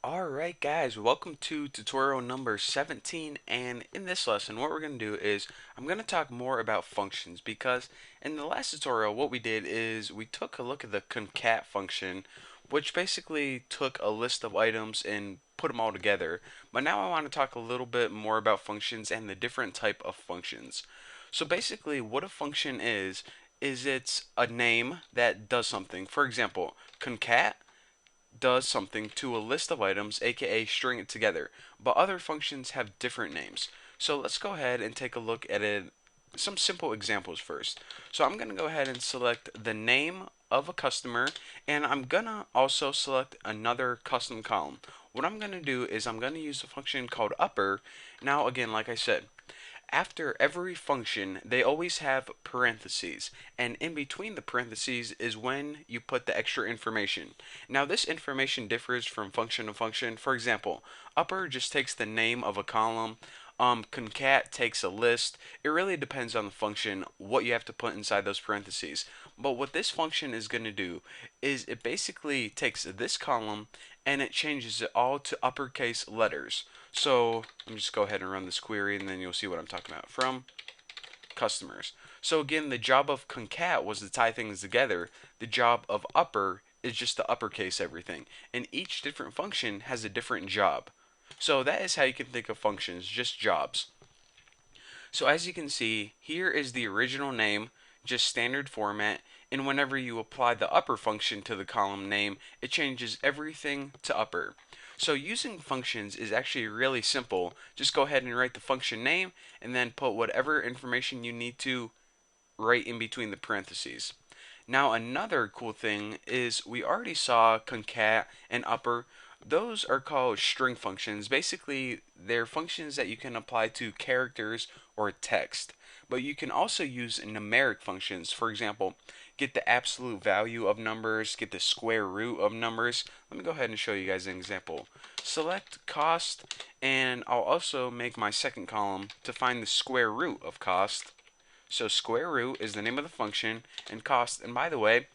Alright guys, welcome to tutorial number 17, and in this lesson what we're going to do is I'm going to talk more about functions because in the last tutorial what we did is we took a look at the concat function, which basically took a list of items and put them all together. But now I want to talk a little bit more about functions and the different type of functions. So basically what a function is it's a name that does something. For example, concat does something to a list of items, aka string it together, but other functions have different names. So let's go ahead and take a look at some simple examples first. So I'm going to go ahead and select the name of a customer, and I'm going to also select another custom column. What I'm going to do is I'm going to use a function called upper. Now again, like I said, after every function, they always have parentheses, and in between the parentheses is when you put the extra information. Now, this information differs from function to function. For example, upper just takes the name of a column. Concat takes a list. It really depends on the function what you have to put inside those parentheses. But what this function is going to do is it basically takes this column and it changes it all to uppercase letters. So let me just go ahead and run this query and then you'll see what I'm talking about. From customers. So again, the job of concat was to tie things together. The job of upper is just to uppercase everything. And each different function has a different job. So that is how you can think of functions, just jobs. So as you can see, here is the original name, just standard format, and whenever you apply the upper function to the column name, it changes everything to upper. So using functions is actually really simple. Just go ahead and write the function name and then put whatever information you need to right in between the parentheses. Now another cool thing is we already saw concat and upper. Those are called string functions. Basically, they're functions that you can apply to characters or text. But you can also use numeric functions. For example, get the absolute value of numbers, get the square root of numbers. Let me go ahead and show you guys an example. Select cost, and I'll also make my second column to find the square root of cost. So square root is the name of the function, and cost. And by the way,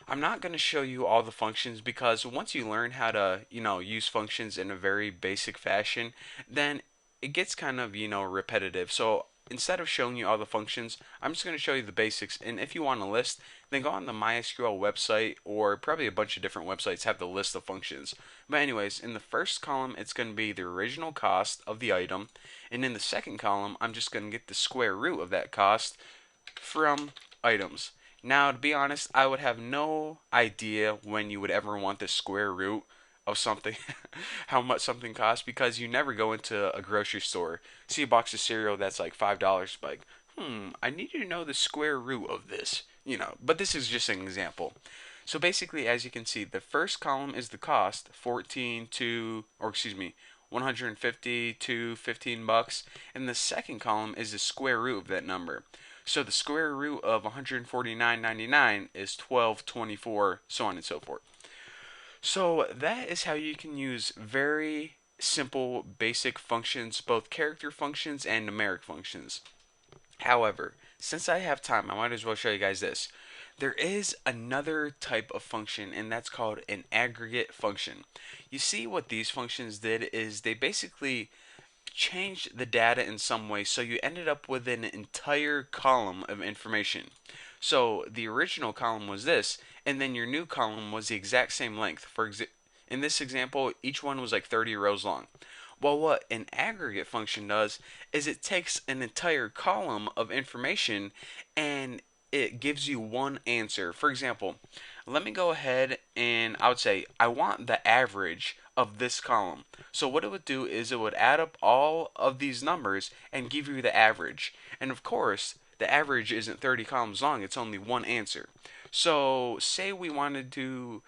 I'm not going to show you all the functions because once you learn how to, use functions in a very basic fashion, then it gets kind of, repetitive. So instead of showing you all the functions, I'm just going to show you the basics. And if you want a list, then go on the MySQL website, or probably a bunch of different websites have the list of functions. But anyways, in the first column, it's going to be the original cost of the item. And in the second column, I'm just going to get the square root of that cost from items. Now, to be honest, I would have no idea when you would ever want the square root of something, how much something costs, because you never go into a grocery store, see a box of cereal that's like $5, like, I need you to know the square root of this, but this is just an example. So basically, as you can see, the first column is the cost, 14 to, or excuse me, 150 to 15 bucks, and the second column is the square root of that number. So the square root of 149.99 is 1224, so on and so forth. So that is how you can use very simple basic functions, both character functions and numeric functions. However, since I have time, I might as well show you guys this. There is another type of function, and that's called an aggregate function. You see what these functions did is they basically changed the data in some way, so you ended up with an entire column of information. So the original column was this, and then your new column was the exact same length. In this example, each one was like 30 rows long. Well, what an aggregate function does is it takes an entire column of information and it gives you one answer. For example, let me go ahead and I would say I want the average of this column. So what it would do is it would add up all of these numbers and give you the average. And of course, the average isn't 30 columns long, it's only one answer. So say we wanted to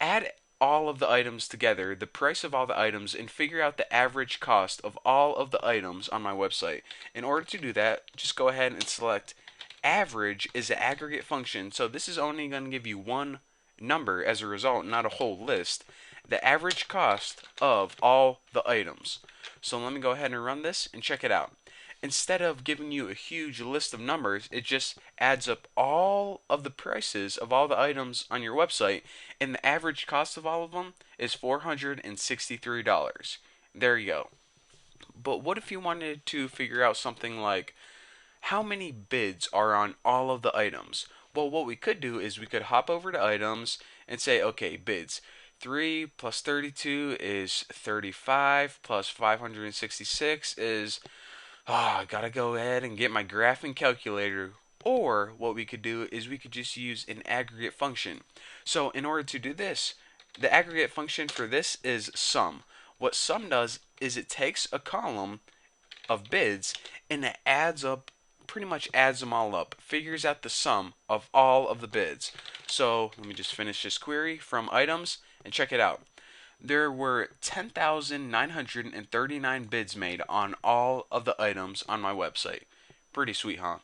add all of the items together, the price of all the items, and figure out the average cost of all of the items on my website. In order to do that, just go ahead and select average is an aggregate function, so this is only going to give you one number as a result, not a whole list. The average cost of all the items. So let me go ahead and run this and check it out. instead of giving you a huge list of numbers, it just adds up all of the prices of all the items on your website, and the average cost of all of them is $463. There you go. But what if you wanted to figure out something like how many bids are on all of the items? Well, what we could do is we could hop over to items and say, okay, bids. 3 plus 32 is 35, plus 566 is, I gotta go ahead and get my graphing calculator. Or what we could do is we could just use an aggregate function. So in order to do this, the aggregate function for this is sum. What sum does is it takes a column of bids and it adds up, pretty much adds them all up, figures out the sum of all of the bids. So let me just finish this query from items and check it out. There were 10,939 bids made on all of the items on my website. Pretty sweet, huh?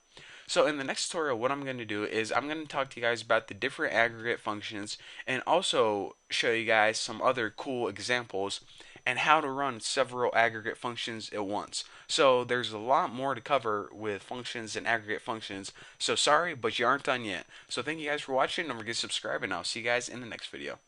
So in the next tutorial, what I'm going to do is I'm going to talk to you guys about the different aggregate functions and also show you guys some other cool examples and how to run several aggregate functions at once. So there's a lot more to cover with functions and aggregate functions. So sorry, but you aren't done yet. So thank you guys for watching. Don't forget to subscribe, and I'll see you guys in the next video.